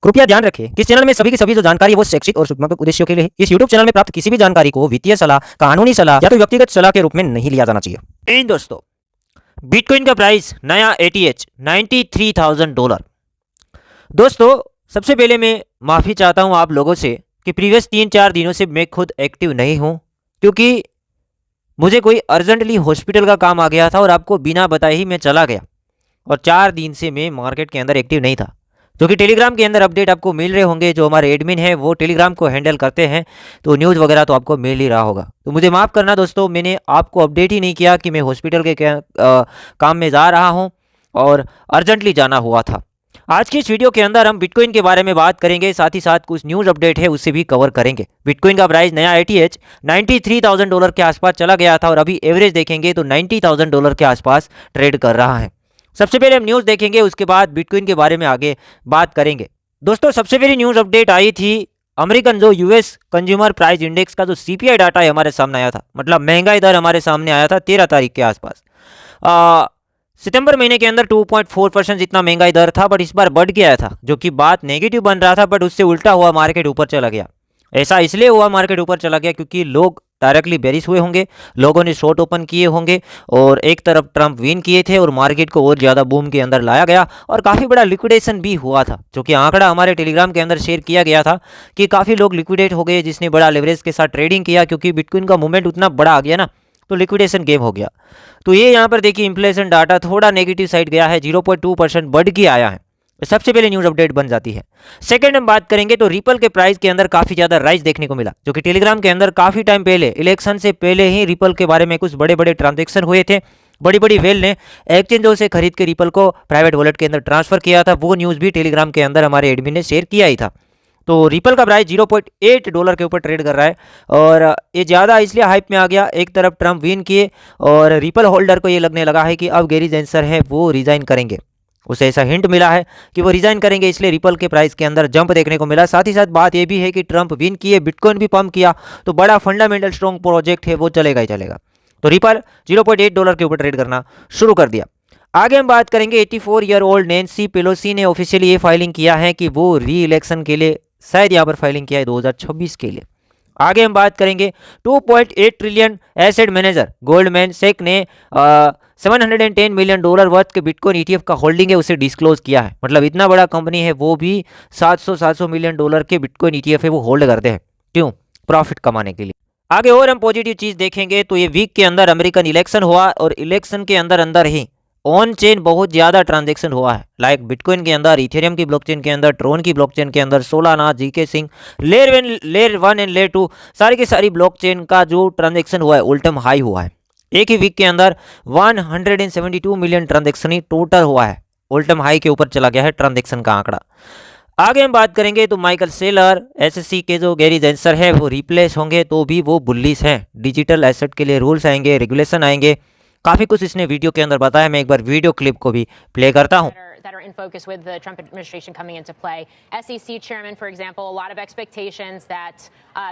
कृपया ध्यान रखें कि इस चैनल में सभी की सभी जो जानकारी है वो शैक्षिक और सूचनात्मक उद्देश्यों के लिए है। इस यूट्यूब चैनल में प्राप्त किसी भी जानकारी को वित्तीय सलाह, कानूनी सलाह या तो व्यक्तिगत सलाह के रूप में नहीं लिया जाना चाहिए। इन दोस्तों, बिटकॉइन का प्राइस नया एटीएच $93,000। दोस्तों, सबसे पहले मैं माफ़ी चाहता हूं आप लोगों से कि प्रीवियस 3-4 दिनों से मैं खुद एक्टिव नहीं हूं, क्योंकि मुझे कोई अर्जेंटली हॉस्पिटल का काम आ गया था और आपको बिना बताए ही मैं चला गया और 4 दिन से मैं मार्केट के अंदर एक्टिव नहीं था। जो कि टेलीग्राम के अंदर अपडेट आपको मिल रहे होंगे, जो हमारे एडमिन है वो टेलीग्राम को हैंडल करते हैं, तो न्यूज़ वगैरह तो आपको मिल ही रहा होगा। तो मुझे माफ़ करना दोस्तों, मैंने आपको अपडेट ही नहीं किया कि मैं हॉस्पिटल के काम में जा रहा हूँ और अर्जेंटली जाना हुआ था। आज की इस वीडियो के अंदर हम बिटकॉइन के बारे में बात करेंगे, साथ ही साथ कुछ न्यूज़ अपडेट है उससे भी कवर करेंगे। बिटकॉइन का प्राइस नया एटीएच $93,000 के आसपास चला गया था और अभी एवरेज देखेंगे तो $90,000 के आसपास ट्रेड कर रहा है। सबसे पहले हम न्यूज़ देखेंगे, उसके बाद बिटकॉइन के बारे में आगे बात करेंगे। दोस्तों, सबसे पहली न्यूज़ अपडेट आई थी अमेरिकन जो यूएस कंज्यूमर प्राइस इंडेक्स का जो सीपीआई डाटा है हमारे सामने आया था, मतलब महंगाई दर हमारे सामने आया था 13 तारीख के आसपास। सितंबर महीने के अंदर 2.4% जितना महंगाई दर था, बट इस बार बढ़ गया था, जो कि बात नेगेटिव बन रहा था, बट उससे उल्टा हुआ मार्केट ऊपर चला गया। ऐसा इसलिए हुआ मार्केट ऊपर चला गया क्योंकि लोग डायरेक्टली बेरिश हुए होंगे, लोगों ने शॉर्ट ओपन किए होंगे और एक तरफ ट्रंप विन किए थे और मार्केट को और ज़्यादा बूम के अंदर लाया गया और काफ़ी बड़ा लिक्विडेशन भी हुआ था, जो कि आंकड़ा हमारे टेलीग्राम के अंदर शेयर किया गया था कि काफ़ी लोग लिक्विडेट हो गए जिसने बड़ा लेवरेज के साथ ट्रेडिंग किया, क्योंकि बिटकॉइन का मूवमेंट उतना बड़ा आ गया ना, तो लिक्विडेशन गेम हो गया। तो ये यहाँ पर देखिए इन्फ्लेशन डाटा थोड़ा नेगेटिव साइड गया है, 0.2% बढ़ के आया है। सबसे पहले न्यूज़ अपडेट बन जाती है। सेकंड हम बात करेंगे तो रिपल के प्राइस के अंदर काफ़ी ज़्यादा राइज देखने को मिला, जो कि टेलीग्राम के अंदर काफ़ी टाइम पहले, इलेक्शन से पहले ही रिपल के बारे में कुछ बड़े बड़े ट्रांजेक्शन हुए थे। बड़ी बड़ी वेल ने एक्सचेंजों से खरीद के रिपल को प्राइवेट वॉलेट के अंदर ट्रांसफर किया था। वो न्यूज़ भी टेलीग्राम के अंदर हमारे एडमिन ने शेयर किया ही था। तो रिपल का प्राइस $0.8 के ऊपर ट्रेड कर रहा है और ये ज़्यादा इसलिए हाइप में आ गया, एक तरफ ट्रंप विन किए और रिपल होल्डर को ये लगने लगा है कि अब गैरी जेंसर है वो रिजाइन करेंगे। उसे ऐसा हिंट मिला है कि वो रिजाइन करेंगे, इसलिए रिपल के प्राइस के अंदर जंप देखने को मिला। साथ ही साथ बात ये भी है कि ट्रंप विन किए, बिटकॉइन भी पंप किया, तो बड़ा फंडामेंटल स्ट्रॉन्ग प्रोजेक्ट है वो चलेगा ही चलेगा। तो रिपल $0.8 के ऊपर ट्रेड करना शुरू कर दिया। आगे हम बात करेंगे 84 ईयर ओल्ड नैन्सी पेलोसी ने ऑफिशियली ये फाइलिंग किया है कि वो री इलेक्शन के लिए शायद यहाँ पर फाइलिंग किया है 2026 के लिए। आगे हम बात करेंगे 2.8 trillion asset manager Goldman Sachs ने $710 मिलियन वर्थ के बिटकॉइन ईटीएफ का होल्डिंग है उसे डिस्क्लोज किया है। मतलब इतना बड़ा कंपनी है वो भी 700 मिलियन डॉलर के बिटकॉइन ईटीएफ है वो होल्ड करते हैं। क्यों? प्रॉफिट कमाने के लिए। आगे और हम पॉजिटिव चीज देखेंगे तो ये वीक के अंदर अमेरिकन इलेक्शन हुआ और इलेक्शन के अंदर अंदर ही ऑन चेन बहुत ज़्यादा ट्रांजैक्शन हुआ है। लाइक बिटकॉइन के अंदर, इथेरियम की ब्लॉकचेन के अंदर, ट्रोन की ब्लॉकचेन के अंदर, Solana, GK Singh, layer 1 and layer 2 सारी की सारी ब्लॉकचेन का जो ट्रांजैक्शन हुआ है ऑल टाइम हाई हुआ है। एक ही वीक के अंदर 172 मिलियन ट्रांजैक्शन ही टोटल हुआ है, ऑल टाइम हाई के ऊपर चला गया है ट्रांजैक्शन का आंकड़ा। आगे हम बात करेंगे तो माइकल सेलर एसएससी के जो गैरी जेंसर है वो रिप्लेस होंगे, तो भी वो बुलिश हैं। डिजिटल एसेट के लिए रूल्स आएंगे, रेगुलेशन आएंगे, काफी कुछ इसने वीडियो के अंदर बताया। मैं एक बार वीडियो क्लिप को भी प्ले करता हूं। That are in focus with the Trump administration coming into play. SEC chairman, for example, a lot of expectations that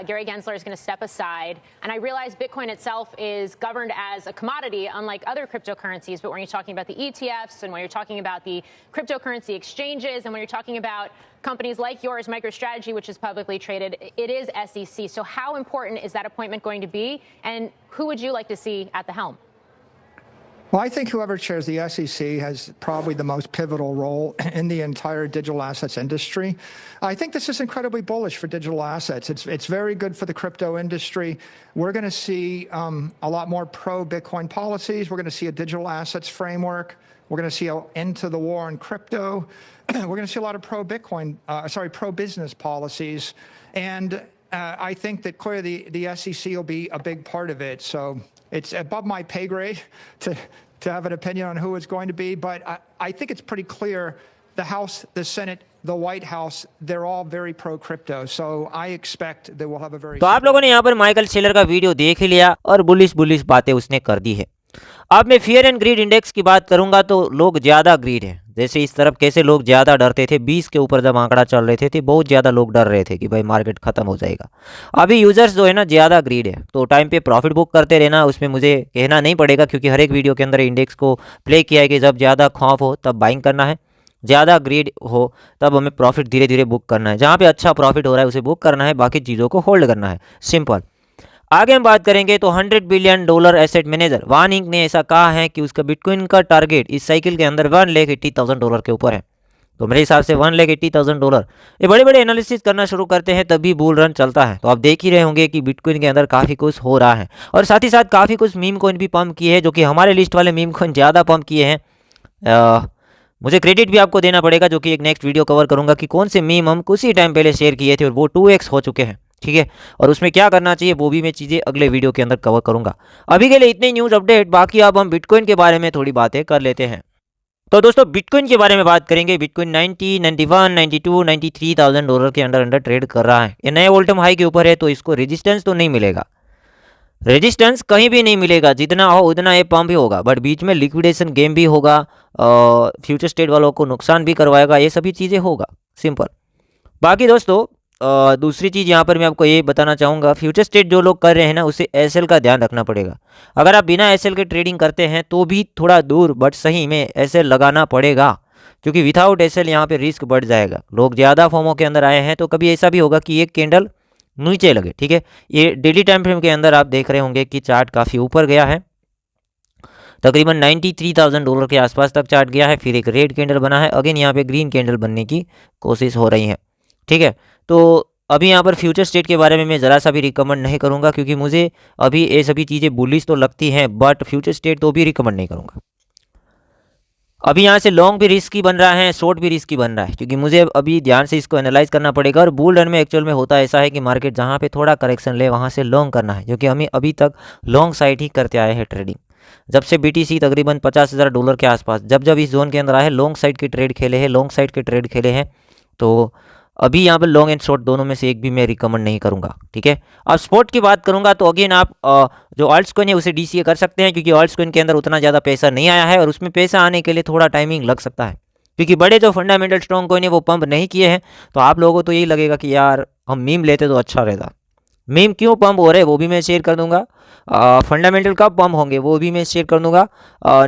Gary Gensler is going to step aside. And I realize Bitcoin itself is governed as a commodity, unlike other cryptocurrencies. But when you're talking about the ETFs and when you're talking about the cryptocurrency exchanges and when you're talking about companies like yours, MicroStrategy, which is publicly traded, it is SEC. So how important is that appointment going to be? And who would you like to see at the helm? Well, I think whoever chairs the SEC has probably the most pivotal role in the entire digital assets industry. I think this is incredibly bullish for digital assets. It's very good for the crypto industry. We're going to see a lot more pro-Bitcoin policies. We're going to see a digital assets framework. We're going to see an end to the war on crypto. We're going to see a lot of pro-business policies. And I think that clearly the SEC will be a big part of it. So it's above my pay grade to have an opinion on who it's going to be, but I think it's pretty clear the House, the Senate, the White House, they're all very pro-crypto. So I expect that we'll have a very... तो आप लोगों ने यहाँ पर Michael Saylor का video देख ही लिया और बुलिश बातें उसने कर दी है। अब मैं फियर एंड ग्रीड इंडेक्स की बात करूंगा तो लोग ज़्यादा ग्रीड हैं। जैसे इस तरफ कैसे लोग ज़्यादा डरते थे, 20 के ऊपर जब आंकड़ा चल रहे थे बहुत ज़्यादा लोग डर रहे थे कि भाई मार्केट खत्म हो जाएगा। अभी यूजर्स जो है ना ज़्यादा ग्रीड है, तो टाइम पे प्रॉफिट बुक करते रहना, उसमें मुझे कहना नहीं पड़ेगा क्योंकि हर एक वीडियो के अंदर इंडेक्स को प्ले किया है कि जब ज़्यादा खौफ हो तब बाइंग करना है ज़्यादा ग्रीड हो तब हमें प्रॉफिट धीरे धीरे बुक करना है। जहाँ पे अच्छा प्रॉफिट हो रहा है उसे बुक करना है, बाकी चीज़ों को होल्ड करना है, सिंपल। आगे हम बात करेंगे तो $100 बिलियन एसेट मैनेजर वान इंक ने ऐसा कहा है कि उसका बिटकॉइन का टारगेट इस साइकिल के अंदर $1,80,000 के ऊपर है। तो मेरे हिसाब से $1,80,000 ये बड़े बड़े एनालिसिस करना शुरू करते हैं तभी बुल रन चलता है। तो आप देख ही रहे होंगे कि बिटकॉइन के अंदर काफ़ी कुछ हो रहा है और साथ ही साथ काफ़ी कुछ मीम कॉइन भी पंप किए हैं, जो कि हमारे लिस्ट वाले मीम कॉइन ज़्यादा पंप किए हैं। मुझे क्रेडिट भी आपको देना पड़ेगा, जो कि एक नेक्स्ट वीडियो कवर करूंगा कि कौन से मीम हम कुछ ही टाइम पहले शेयर किए थे और वो 2x हो चुके हैं, ठीक है। और उसमें क्या करना चाहिए वो भी मैं चीज़ें अगले वीडियो के अंदर कवर करूंगा। अभी के लिए इतने न्यूज़ अपडेट, बाकी अब हम बिटकॉइन के बारे में थोड़ी बातें कर लेते हैं। तो दोस्तों बिटकॉइन के बारे में बात करेंगे। बिटकॉइन 90, 91, 92, $93,000 के अंडर ट्रेड कर रहा है। ये नए ऑल टाइम हाई के ऊपर है, तो इसको रेजिस्टेंस तो नहीं मिलेगा, रेजिस्टेंस कहीं भी नहीं मिलेगा, जितना हो उतना ये पंप ही होगा, बट बीच में लिक्विडेशन गेम भी होगा, फ्यूचर स्टेट वालों को नुकसान भी करवाएगा, ये सभी चीज़ें होगा, सिंपल। बाकी दोस्तों दूसरी चीज़ यहाँ पर मैं आपको ये बताना चाहूँगा, फ्यूचर स्टेट जो लोग कर रहे हैं ना उसे एसएल का ध्यान रखना पड़ेगा। अगर आप बिना एसएल के ट्रेडिंग करते हैं तो भी थोड़ा दूर बट सही में एसएल लगाना पड़ेगा, क्योंकि विदाउट एसएल यहाँ पे रिस्क बढ़ जाएगा। लोग ज़्यादा फॉर्मों के अंदर आए हैं तो कभी ऐसा भी होगा कि एक कैंडल नीचे लगे, ठीक है। ये डेली टाइम फ्रेम के अंदर आप देख रहे होंगे कि चार्ट काफ़ी ऊपर गया है, तकरीबन $93,000 के आसपास तक चार्ट गया है, फिर एक रेड कैंडल बना है, अगेन यहाँ पे ग्रीन कैंडल बनने की कोशिश हो रही है, ठीक है। तो अभी यहाँ पर फ्यूचर स्टेट के बारे में मैं ज़रा सा भी रिकमेंड नहीं करूँगा, क्योंकि मुझे अभी ये सभी चीज़ें बुलिश तो लगती हैं, बट फ्यूचर स्टेट तो भी रिकमेंड नहीं करूँगा। अभी यहाँ से लॉन्ग भी रिस्की बन रहा है, शॉर्ट भी रिस्की बन रहा है, क्योंकि मुझे अभी ध्यान से इसको एनालाइज करना पड़ेगा। और बुल रन में एक्चुअल में होता ऐसा है कि मार्केट जहाँ पे थोड़ा करेक्शन ले वहाँ से लॉन्ग करना है, क्योंकि हमें अभी तक लॉन्ग साइड ही करते आए हैं ट्रेडिंग। जब से BTC तकरीबन $50,000 के आसपास जब जब इस जोन के अंदर आए हैं, लॉन्ग साइड के ट्रेड खेले हैं, लॉन्ग साइड के ट्रेड खेले हैं। तो अभी यहाँ पर लॉन्ग एंड शॉर्ट दोनों में से एक भी मैं रिकमेंड नहीं करूँगा, ठीक है। अब स्पॉट की बात करूँगा तो अगेन आप जो ऑल्ट्स कॉइन है उसे DCA कर सकते हैं, क्योंकि ऑल्ट्स कॉइन के अंदर उतना ज़्यादा पैसा नहीं आया है और उसमें पैसा आने के लिए थोड़ा टाइमिंग लग सकता है, क्योंकि बड़े जो फंडामेंटल स्ट्रॉन्ग कॉइन है वो पंप नहीं किए हैं। तो आप लोगों को तो यही लगेगा कि यार हम मीम लेते तो अच्छा रहता। मीम क्यों पंप हो रहे वो भी मैं शेयर कर दूंगा, फंडामेंटल कब पंप होंगे वो भी मैं शेयर कर दूंगा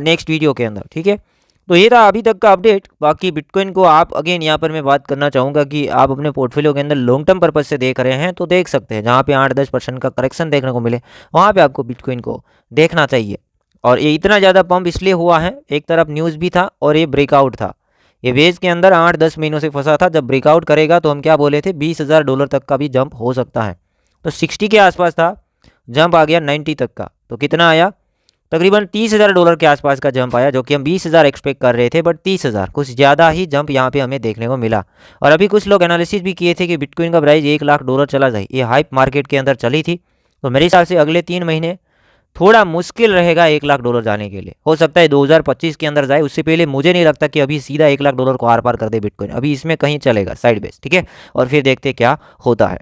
नेक्स्ट वीडियो के अंदर, ठीक है। तो ये था अभी तक का अपडेट। बाकी बिटकॉइन को आप अगेन यहाँ पर मैं बात करना चाहूँगा कि आप अपने पोर्टफोलियो के अंदर लॉन्ग टर्म पर्पज से देख रहे हैं तो देख सकते हैं, जहाँ पे 8-10% का करेक्शन देखने को मिले वहाँ पे आपको बिटकॉइन को देखना चाहिए। और ये इतना ज़्यादा पंप इसलिए हुआ है, एक तरफ न्यूज़ भी था और ये ब्रेकआउट था। ये वेज के अंदर 8-10 महीनों से फंसा था, जब ब्रेकआउट करेगा तो हम क्या बोले थे, $20,000 तक का भी जंप हो सकता है। तो 60 के आसपास था, जंप आ गया 90 तक का, तो कितना आया, तकरीबन $30,000 के आसपास का जंप आया, जो कि हम 20,000 एक्सपेक्ट कर रहे थे, बट 30,000 कुछ ज़्यादा ही जंप यहाँ पे हमें देखने को मिला। और अभी कुछ लोग एनालिसिस भी किए थे कि बिटकॉइन का प्राइस $1,00,000 चला जाए, ये हाइप मार्केट के अंदर चली थी। तो मेरे हिसाब से अगले 3 महीने थोड़ा मुश्किल रहेगा $1,00,000 जाने के लिए। हो सकता है 2025 के अंदर जाए, उससे पहले मुझे नहीं लगता कि अभी सीधा $1,00,000 को आर पार कर दे बिटकॉइन। अभी इसमें कहीं चलेगा साइड बेस, ठीक है, और फिर देखते क्या होता है।